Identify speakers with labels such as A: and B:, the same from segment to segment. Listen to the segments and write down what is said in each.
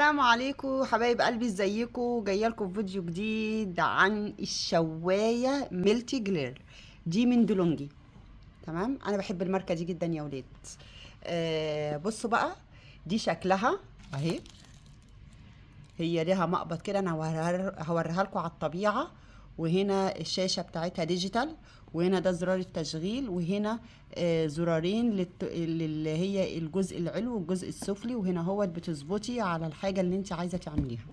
A: السلام عليكم حبايب قلبي، ازيكم؟ جايه لكم فيديو جديد عن الشوايه ميلتي جلير دي من دولونجي. تمام، انا بحب الماركه دي جدا يا ولاد. بصوا بقى، دي شكلها اهي. هي ليها مقبض كده، انا هوريها لكم على الطبيعه. وهنا الشاشه بتاعتها ديجيتال، وهنا ده زرار التشغيل، وهنا زرارين اللي هي الجزء العلوي والجزء السفلي، وهنا هو بتظبطي على الحاجه اللي انت عايزه تعمليها.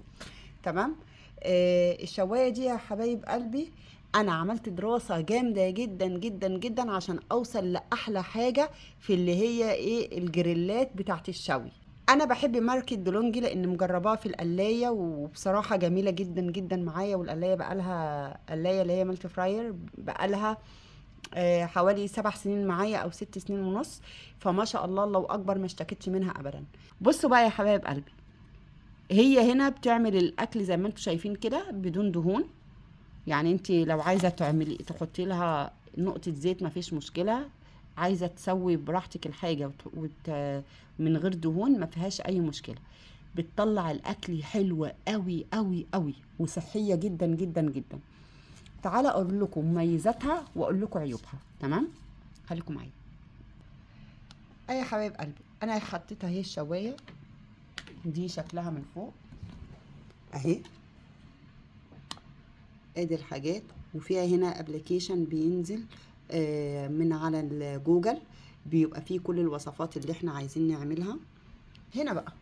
A: تمام. الشوايه دي يا حبايب قلبي، انا عملت دراسه جامده جدا جدا جدا عشان اوصل لاحلى حاجه في اللي هي ايه الجريلات بتاعت الشوي. انا بحب ماركه دولونجي لان مجرباها في القلايه، وبصراحه جميله جدا جدا معايا. والقلايه بقالها قلايه اللي هي ملتي فراير بقالها حوالي 7 سنين معايا او 6 سنين ونص. فما شاء الله الله اكبر، ما اشتكتش منها ابدا. بصوا بقى يا حبايب قلبي، هي هنا بتعمل الاكل زي ما انتم شايفين كده بدون دهون. يعني انت لو عايزه تعملي تحطي لها نقطه زيت مفيش مشكله. عايزه تسوي براحتك الحاجه من غير دهون ما فيهاش اي مشكله. بتطلع الاكل حلوه قوي قوي قوي وصحيه جدا جدا جدا. تعالى اقول لكم مميزاتها واقول لكم عيوبها. تمام، خليكم معايا. اي حبايب قلبي، انا حطيتها اهي الشوايه دي، شكلها من فوق اهي. ادي الحاجات، وفيها هنا ابلكيشن بينزل من على الجوجل، بيبقى فيه كل الوصفات اللي احنا عايزين نعملها. هنا بقى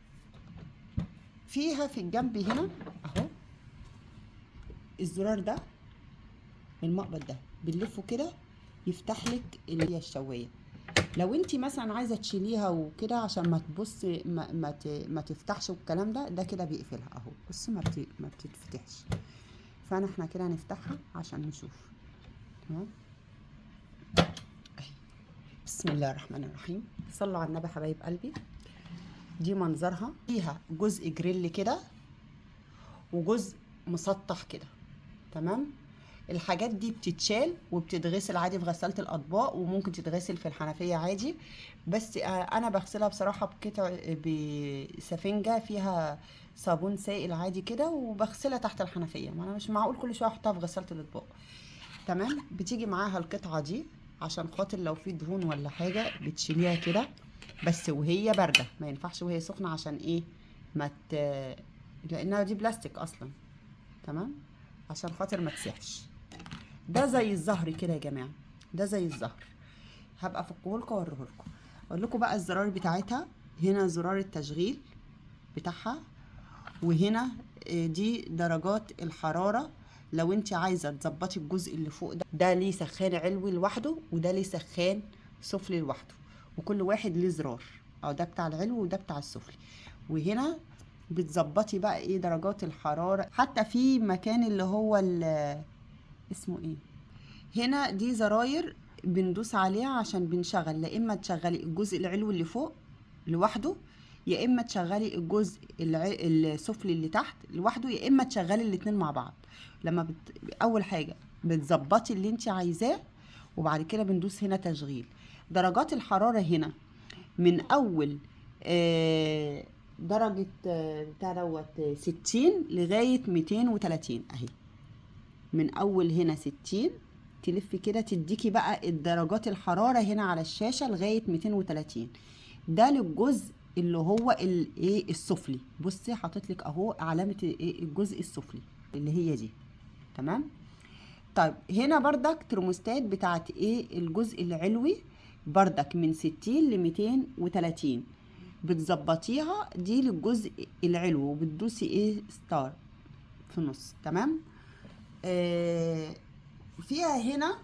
A: فيها في الجنب هنا اهو الزرار ده، المقبض ده بنلفه كده يفتح لك اللي هي الشوايه. لو انت مثلا عايزه تشيليها وكده عشان ما تبص ما تفتحش والكلام ده كده بيقفلها اهو. بص ما بتتفتحش. احنا كده هنفتحها عشان نشوف. تمام. بسم الله الرحمن الرحيم، صلوا على النبي حبايب قلبي. دي منظرها، فيها جزء جريل كده وجزء مسطح كده. تمام. الحاجات دي بتتشال وبتتغسل عادي في غسالة الأطباق، وممكن تتغسل في الحنفية عادي. بس أنا بغسلها بصراحة بسفنجة فيها صابون سائل عادي كده، وبغسلها تحت الحنفية. ما أنا مش معقول كل شوية أحطها في غسالة الأطباق. تمام. بتيجي معاها القطعة دي عشان خاطر لو في دهون ولا حاجة بتشيليها كده، بس وهي باردة. ما ينفعش وهي سخنة، عشان ايه؟ ما ت... لانها دي بلاستيك اصلا. تمام، عشان خاطر ما تسيحش. ده زي الزهر كده يا جماعة، ده زي الزهر. هبقى افكهولكوا واوريهولكوا. اقول لكم بقى الزرار بتاعتها. هنا زرار التشغيل بتاعها، وهنا دي درجات الحرارة. لو انت عايزة تظبطي الجزء اللي فوق ده ليه سخان علوي لوحده، وده ليه سخان سفلي لوحده، وكل واحد ليه زرار. او ده بتاع العلو وده بتاع السفلي. وهنا بتظبطي بقى ايه درجات الحرارة، حتى في مكان اللي هو اسمه ايه. هنا دي زراير بندوس عليها عشان بنشغل، لا اما تشغلي الجزء العلوي اللي فوق لوحده، يا اما تشغلي الجزء السفلي اللي تحت لوحده، يا اما تشغلي الاتنين مع بعض. اول حاجه بتظبطي اللي انت عايزاه، وبعد كده بندوس هنا تشغيل. درجات الحراره هنا من اول درجه بتاع دوت 60 لغايه 230 اهي. من اول هنا 60 تلف كده تديكي بقى الدرجات الحرارة هنا على الشاشة لغاية 230. ده للجزء اللي هو الايه السفلي. بصي حاطط لك اهو علامة ايه الجزء السفلي اللي هي دي. تمام. طيب هنا بردك ترموستات بتاعت ايه الجزء العلوي، بردك من 60 ل 230 بتظبطيها. دي للجزء العلوي، وبتدوسي ايه ستار في النص. تمام. فيها هنا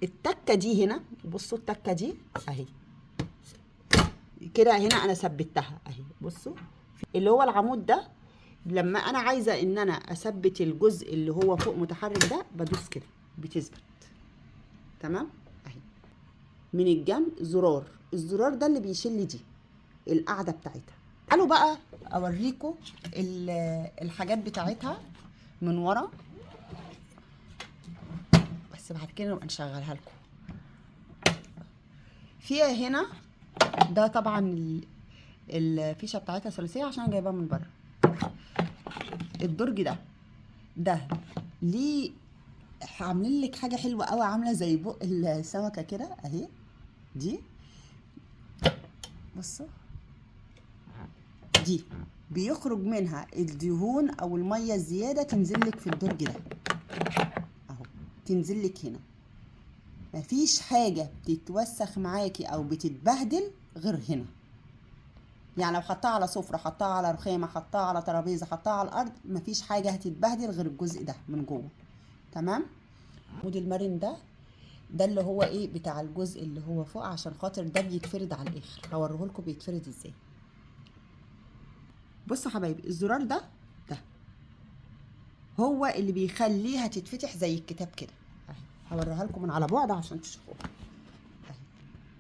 A: التكه دي هنا. بصوا التكه دي اهي كده. هنا انا ثبتها اهي. بصوا اللي هو العمود ده، لما انا عايزه ان انا اثبت الجزء اللي هو فوق متحرك ده بدوس كده بتثبت. تمام اهي. من الجنب زرار، الزرار ده اللي بيشيل لي دي القاعده بتاعتها. تعالوا بقى اوريكم الحاجات بتاعتها من ورا، بس بعد كده نبقى نشغلها لكم. فيها هنا ده طبعا الفيشه بتاعتها ثلاثيه عشان جايباها من بره. الدرج ده ليه عاملين لك حاجه حلوه قوي، عامله زي بق السمكه كده اهي. دي بصوا، دي بيخرج منها الدهون او الميه الزياده تنزل لك في الدرج ده اهو، تنزل لك هنا. مفيش حاجه بتتوسخ معاكي او بتتبهدل غير هنا. يعني لو حطها على سفره، حطها على رخامه، حطها على ترابيزه، حطها على الارض، مفيش حاجه هتتبهدل غير الجزء ده من جوه. تمام. العمود المرن ده اللي هو ايه بتاع الجزء اللي هو فوق، عشان خاطر ده بيتفرد على الاخر. هوريهولكوا بيتفرد ازاي. بصوا يا حبايبي، الزرار ده هو اللي بيخليها تتفتح زي الكتاب كده اهي. هوريها لكم من على بعد عشان تشوفوها اهي،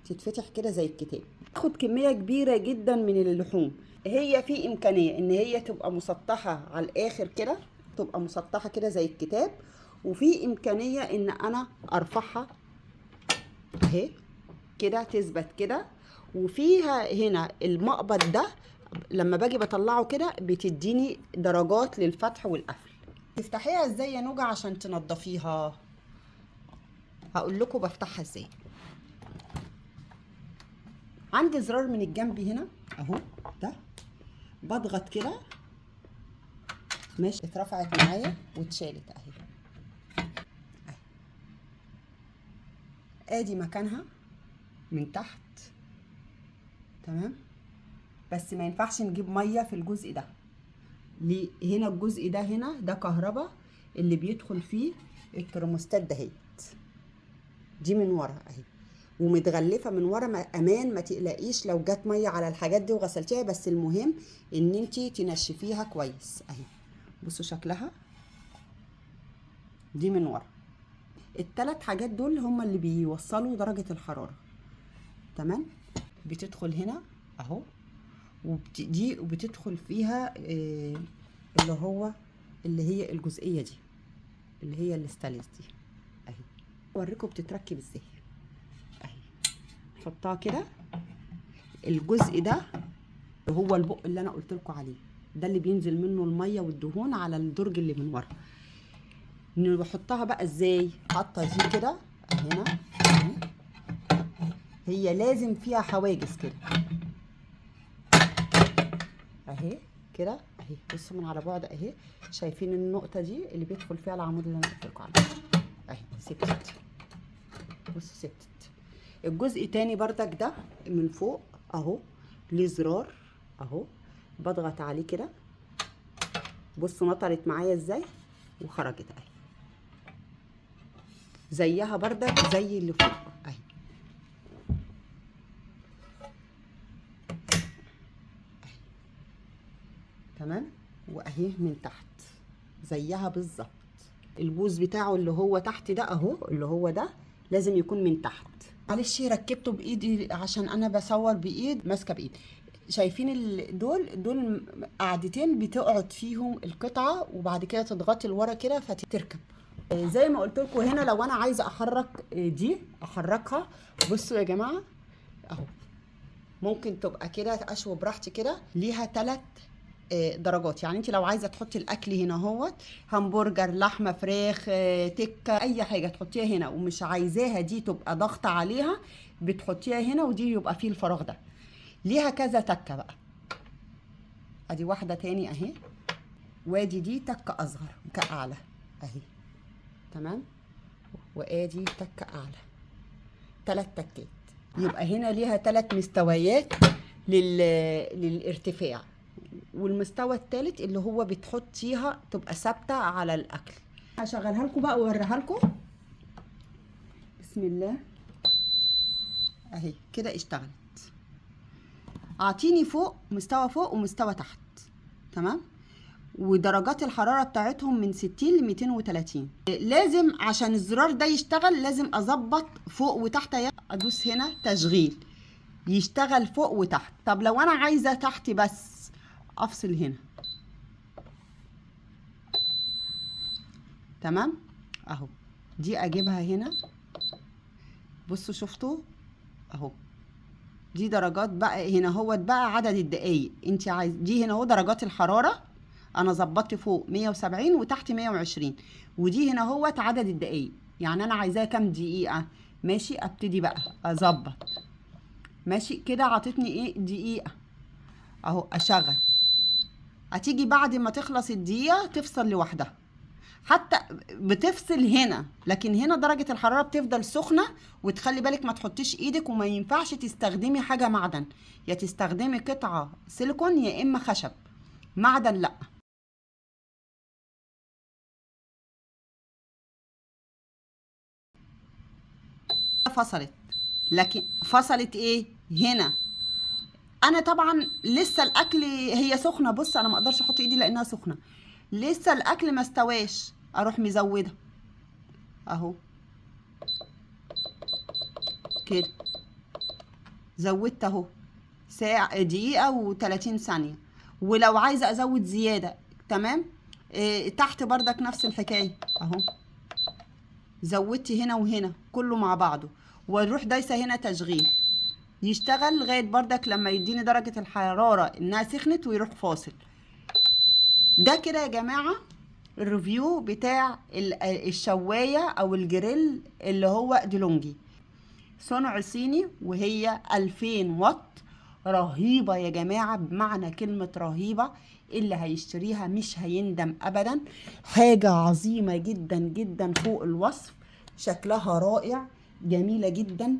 A: تتفتح كده زي الكتاب. تاخد كميه كبيره جدا من اللحوم. هي في امكانيه ان هي تبقى مسطحه على الاخر كده، تبقى مسطحه كده زي الكتاب، وفي امكانيه ان انا ارفعها اهي كده تثبت كده. وفيها هنا المقبض ده لما باجي بطلعه كده بتديني درجات للفتح والقفل. تفتحيها ازاي يا نوجة عشان تنضفيها؟ هقول لكم بفتحها ازاي. عندي زرار من الجنب هنا اهو، ده بضغط كده ماشي، اترفعت معايا واتشالت اهي. ادي مكانها من تحت. تمام. بس ما ينفعش نجيب ميه في الجزء ده. ليه؟ هنا الجزء ده هنا ده كهرباء اللي بيدخل فيه الترموستات دهيت. دي من ورا اهي، ومتغلفه من ورا امان، ما تقلقيش لو جت ميه على الحاجات دي وغسلتيها، بس المهم ان انتي تنشفيها كويس اهي. بصوا شكلها، دي من ورا. الثلاث حاجات دول هما اللي بيوصلوا درجه الحراره. تمام. بتدخل هنا اهو، دي وبتدخل فيها اللي هي الجزئيه دي اللي هي الاستانلس دي اهي. اوريكم بتتركب ازاي اهي. نحطها كده. الجزء ده هو البق اللي انا قلت لكم عليه، ده اللي بينزل منه الميه والدهون على الدرج اللي من ورا. نحطها بقى ازاي؟ حاطه دي كده هنا اهي. هي لازم فيها حواجز كده اهي كده اهي. بصوا من على بعد اهي، شايفين النقطه دي اللي بيدخل فيها العمود اللي انا قلت لكم عليه اهي. سبتت، بصوا سبتت. الجزء تاني بردك ده من فوق اهو، ليه زرار اهو، بضغط عليه كده. بصوا نطرت معايا ازاي وخرجت اهي، زيها بردك زي اللي فوق اهي. تمام. واهي من تحت زيها بالظبط. البوز بتاعه اللي هو تحت ده اهو، اللي هو ده لازم يكون من تحت. معلش ركبته بايدي عشان انا بصور بايد ماسكه بايد. شايفين دول قعدتين بتقعد فيهم القطعه، وبعد كده تضغطي لورا كده فتركب. زي ما قلت لكم هنا لو انا عايزه احرك دي احركها. بصوا يا جماعه اهو، ممكن تبقى كده اشوي براحتي كده. ليها 3 درجات. يعني انت لو عايزه تحطي الاكل هنا اهوت، همبرجر، لحمه، فراخ، تكه، اي حاجه تحطيها هنا، ومش عايزاها دي تبقى ضغط عليها، بتحطيها هنا ودي يبقى فيه الفراغ ده. ليها كذا تكه بقى. ادي واحده تاني اهي، وادي دي تكه اصغر كاعلى اهي. تمام. وادي تكه اعلى، 3 تكات. يبقى هنا ليها 3 مستويات للارتفاع. والمستوى الثالث اللي هو بتحطيها تبقى ثابته على الاكل. هشغلها لكم بقى واوريها لكم. بسم الله اهي كده اشتغلت. اعطيني فوق مستوى فوق ومستوى تحت. تمام. ودرجات الحراره بتاعتهم من 60 ل 230. لازم عشان الزرار ده يشتغل لازم اظبط فوق وتحت. ادوس هنا تشغيل يشتغل فوق وتحت. طب لو انا عايزه تحت بس، افصل هنا. تمام اهو. دي اجيبها هنا. بصوا شفتوا اهو، دي درجات بقى هنا هو بقى عدد الدقايق انت عايز. دي هنا هو درجات الحراره، انا ظبطت فوق 170 وتحت 120. ودي هنا هو عدد الدقايق، يعني انا عايزاه كام دقيقه. ماشي، ابتدي بقى اظبط. ماشي كده، عطتني ايه دقيقه اهو، اشغل. هتيجي بعد ما تخلص الدقيقه تفصل لوحدها، حتى بتفصل هنا، لكن هنا درجة الحرارة بتفضل سخنة. وتخلي بالك ما تحطيش ايدك، وما ينفعش تستخدمي حاجة معدن، يا تستخدمي قطعة سيليكون يا اما خشب، معدن لا. فصلت، لكن فصلت ايه هنا. انا طبعا لسه الاكل هي سخنة، بص انا ما اقدرش احط ايدي لانها سخنة، لسه الاكل ما استواش، اروح مزودة اهو كده، زودت اهو ساعة دقيقة و30 ثانية. ولو عايزة ازود زيادة تمام. تحت بردك نفس الحكاية اهو، زودت هنا وهنا كله مع بعضه، واروح دايسة هنا تشغيل، يشتغل لغاية بردك لما يديني درجة الحرارة انها سخنت ويروح فاصل. ده كده يا جماعة الريفيو بتاع الشواية او الجريل اللي هو ديلونجي، صنع صيني، وهي 2000 واط. رهيبة يا جماعة، بمعنى كلمة رهيبة، اللي هيشتريها مش هيندم أبدا. حاجة عظيمة جدا جدا فوق الوصف، شكلها رائع، جميلة جدا.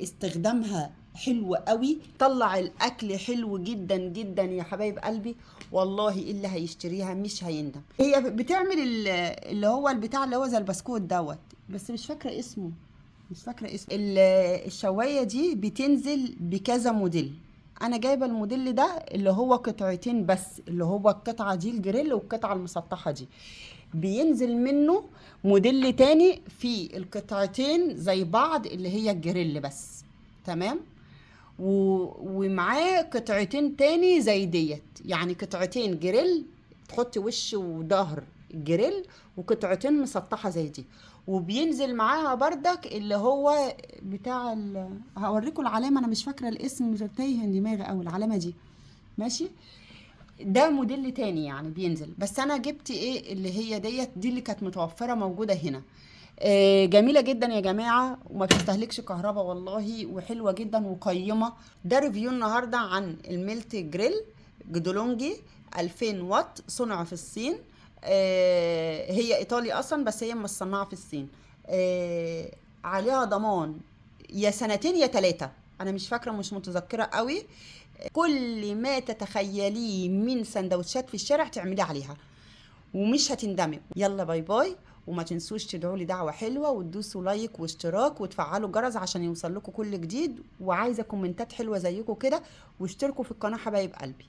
A: استخدامها حلو قوي، طلع الأكل حلو جدا جدا يا حبايب قلبي. والله اللي هيشتريها مش هيندم. هي بتعمل اللي هو البتاع اللي هو زي البسكوت دوت، بس مش فاكرة اسمه، مش فاكره اسم الشوايه دي. بتنزل بكذا موديل، انا جايبه الموديل ده اللي هو قطعتين بس، اللي هو القطعه دي الجريل والقطعه المسطحه دي. بينزل منه موديل تاني في القطعتين زي بعض اللي هي الجريل بس، تمام. ومعاه قطعتين تاني زي ديت، يعني قطعتين جريل تحطي وش وظهر جريل، وقطعتين مسطحة زي دي. وبينزل معاها بردك اللي هو بتاع هوريكم العلامة، انا مش فاكرة الاسم، مش تايه دماغي اوي العلامة دي. ماشي، ده موديل تاني يعني بينزل، بس انا جبت ايه اللي هي دي اللي كانت متوفرة موجودة هنا. جميلة جدا يا جماعة، وما بتستهلكش كهرباء والله، وحلوة جدا وقيمة. ده ريفيو النهاردة عن الميلت جريل جدولونجي 2000 واط، صنع في الصين. هي ايطالي اصلا، بس هي مصنعة في الصين. عليها ضمان يا سنتين يا 3، انا مش فاكرة، مش متذكرة قوي. كل ما تتخيليه من سندوتشات في الشارع تعملي عليها ومش هتندمي. يلا باي باي، وما تنسوش تدعوا لي دعوة حلوة، وتدوسوا لايك واشتراك وتفعلوا الجرس عشان يوصل لكم كل جديد. وعايزة كومنتات حلوة زيكم كده، واشتركوا في القناة حبايب قلبي.